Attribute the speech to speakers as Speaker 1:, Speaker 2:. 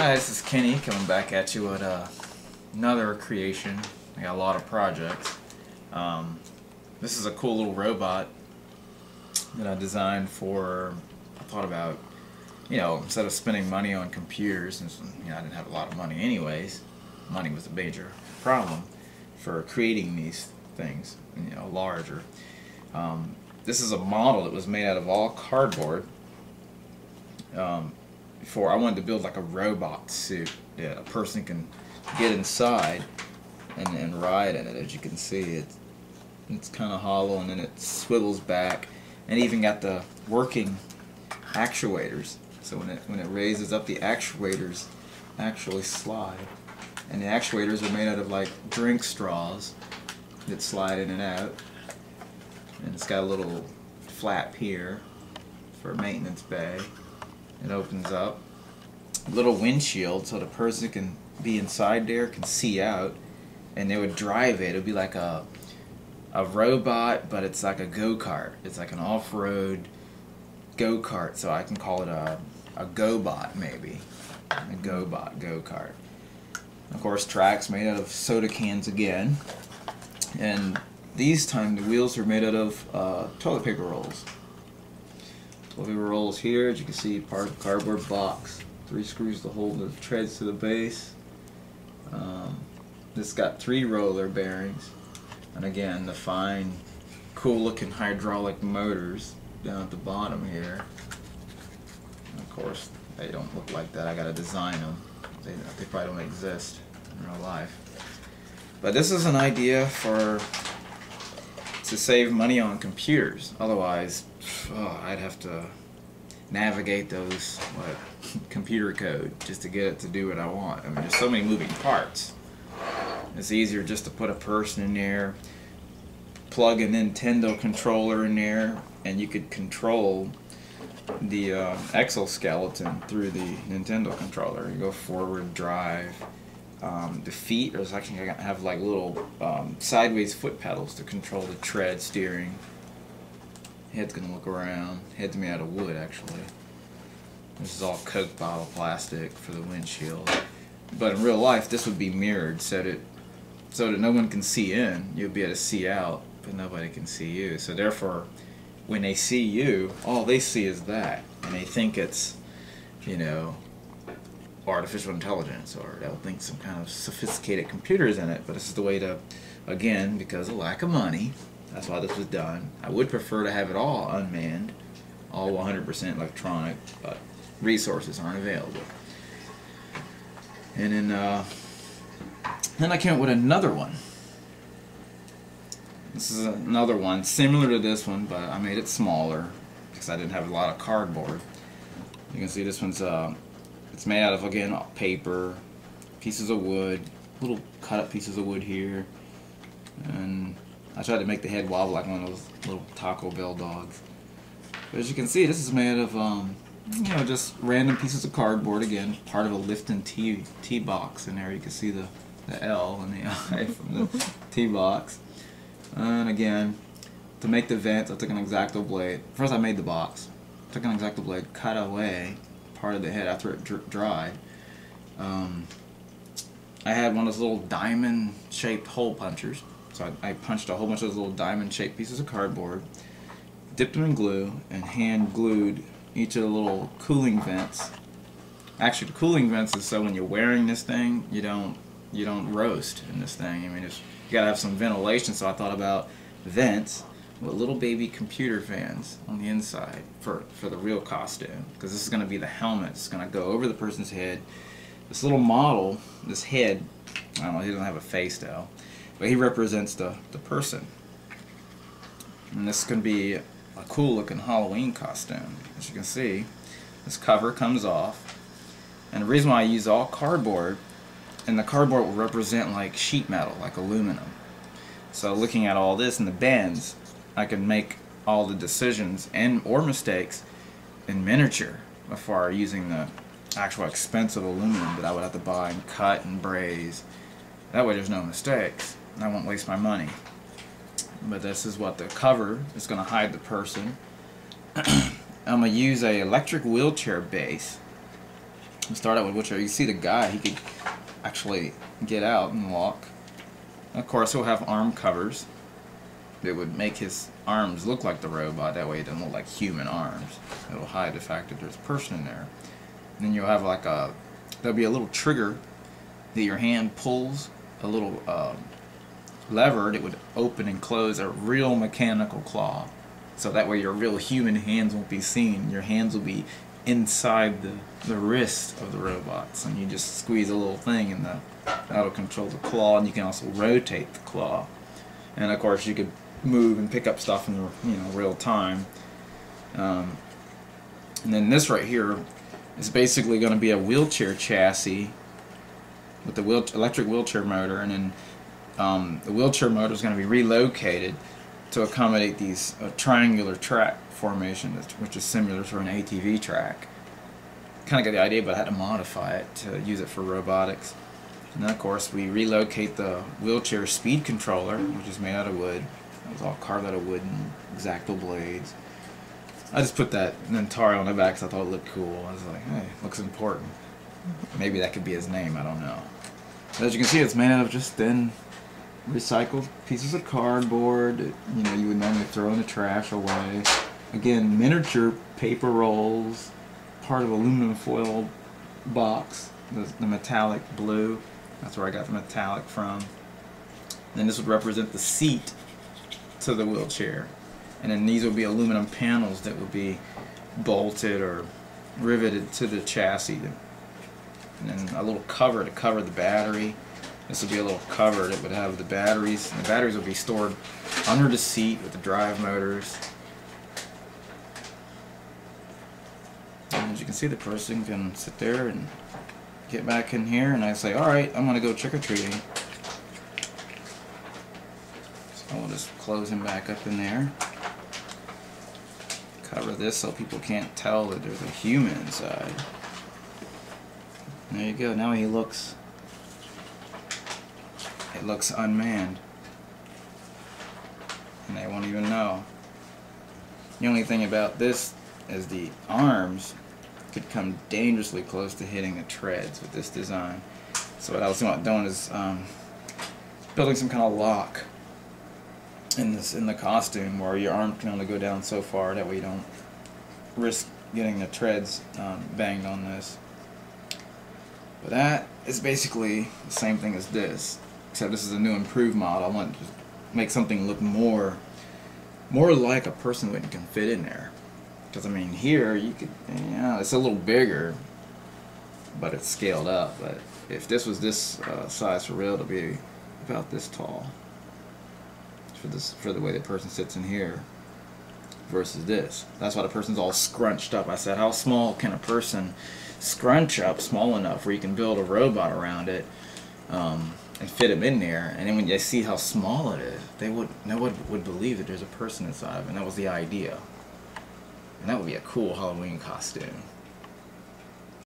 Speaker 1: Hi, this is Kenny coming back at you with another creation. I got a lot of projects. This is a cool little robot that I designed for. I thought about, instead of spending money on computers, since I didn't have a lot of money anyways. Money was a major problem for creating these things, larger. This is a model that was made out of all cardboard. Before I wanted to build like a robot suit that a person can get inside and ride in it. As you can see, it's kind of hollow, and then it swivels back, and even got the working actuators. So when it raises up, the actuators actually slide, and the actuators are made out of like drink straws that slide in and out. And it's got a little flap here for a maintenance bay. It opens up. A little windshield so the person can be inside there, can see out, and they would drive it. It would be like a robot, but it's like a go-kart. It's like an off-road go-kart, so I can call it a go-bot maybe. A go-bot go-kart. Of course, tracks made out of soda cans again. And these time the wheels are made out of toilet paper rolls. Toilet paper rolls here, as you can see, part of a cardboard box. 3 screws to hold the treads to the base. This got 3 roller bearings, and again the fine, cool-looking hydraulic motors down at the bottom here. And of course, they don't look like that. I got to design them. They probably don't exist in real life. But this is an idea to save money on computers. Otherwise, I'd have to navigate those computer code just to get it to do what I want. I mean, there's so many moving parts. It's easier just to put a person in there, plug a Nintendo controller in there, and you could control the exoskeleton through the Nintendo controller. You go forward, drive. The feet, there's actually going to have like little sideways foot pedals to control the tread, steering. Head's going to look around. Head's made out of wood, actually. This is all Coke bottle plastic for the windshield. But in real life, this would be mirrored so that no one can see in. You'll be able to see out, but nobody can see you. So therefore, when they see you, all they see is that. And they think it's, artificial intelligence, or they'll think some kind of sophisticated computers in it. But this is the way to, again, because of lack of money, that's why this was done. I would prefer to have it all unmanned, all 100% electronic, but resources aren't available. And then I came up with another one. This is another one similar to this one, but I made it smaller because I didn't have a lot of cardboard. You can see this one's it's made out of, again, paper, pieces of wood, little cut up pieces of wood here, and I tried to make the head wobble like one of those little Taco Bell dogs. But as you can see, this is made of just random pieces of cardboard. Again, part of a Lifton tea box in there. You can see the L and the I from the tea box. And again, to make the vents, I took an X-Acto blade. First I made the box. Took an X-Acto blade, cut away part of the head after it dried. I had one of those little diamond-shaped hole punchers. So I punched a whole bunch of those little diamond-shaped pieces of cardboard, dipped them in glue, and hand-glued each of the little cooling vents. Actually, the cooling vents is so when you're wearing this thing, you don't roast in this thing. I mean, you gotta have some ventilation. So I thought about vents with little baby computer fans on the inside for the real costume, because this is going to be the helmet. It's going to go over the person's head. This little model, this head, I don't know, he doesn't have a face though, but he represents the person. And this can be a cool looking Halloween costume. As you can see, this cover comes off, and the reason why I use all cardboard, and the cardboard will represent like sheet metal, like aluminum. So looking at all this and the bends, I can make all the decisions or mistakes in miniature before using the actual expensive aluminum that I would have to buy and cut and braze. That way there's no mistakes, and I won't waste my money. But this is what the cover is going to hide the person. I'm going to use a electric wheelchair base You start out with wheelchair. You see the guy, he could actually get out and walk. Of course, he'll have arm covers that would make his arms look like the robot. That way it doesn't look like human arms. It'll hide the fact that there's a person in there. And then you'll have like there'll be a little trigger that your hand pulls, a little lever that would open and close a real mechanical claw. So that way your real human hands won't be seen. Your hands will be inside the wrist of the robots, and you just squeeze a little thing and that'll control the claw, and you can also rotate the claw. And of course you could move and pick up stuff in real time. And then this right here is basically going to be a wheelchair chassis with the electric wheelchair motor, and then the wheelchair motor is going to be relocated to accommodate these triangular track formation, which is similar to an ATV track. Kind of got the idea, but I had to modify it to use it for robotics. And then of course we relocate the wheelchair speed controller, which is made out of wood. It was all carved out of wood and X-Acto blades. I just put that Inventor on the back because I thought it looked cool. I was like, hey, looks important. Maybe that could be his name, I don't know. But as you can see, it's made out of just thin recycled pieces of cardboard that, you would normally throw in the trash away. Again, miniature paper rolls, part of aluminum foil box, the metallic blue. That's where I got the metallic from. Then this would represent the seat to the wheelchair. And then these will be aluminum panels that will be bolted or riveted to the chassis. And then a little cover to cover the battery. This would be a little cover that would have the batteries. And the batteries will be stored under the seat with the drive motors. And as you can see, the person can sit there and get back in here, and I say, alright, I'm going to go trick-or-treating. So we'll just close him back up in there. Cover this so people can't tell that there's a human inside. There you go. Now it looks unmanned, and they won't even know. The only thing about this is the arms could come dangerously close to hitting the treads with this design. So what I was thinking about doing is building some kind of lock in the costume where your arm can only go down so far. That way you don't risk getting the treads banged on this. But that is basically the same thing as this, except this is a new improved model. I want to just make something look more like a person that can fit in there. Because I mean, here you could, it's a little bigger, but it's scaled up. But if this was this size for real, it'll be about this tall. For the way the person sits in here versus this. That's why the person's all scrunched up. I said, how small can a person scrunch up small enough where you can build a robot around it and fit him in there? And then when they see how small it is, no one would believe that there's a person inside of it. And that was the idea. And that would be a cool Halloween costume.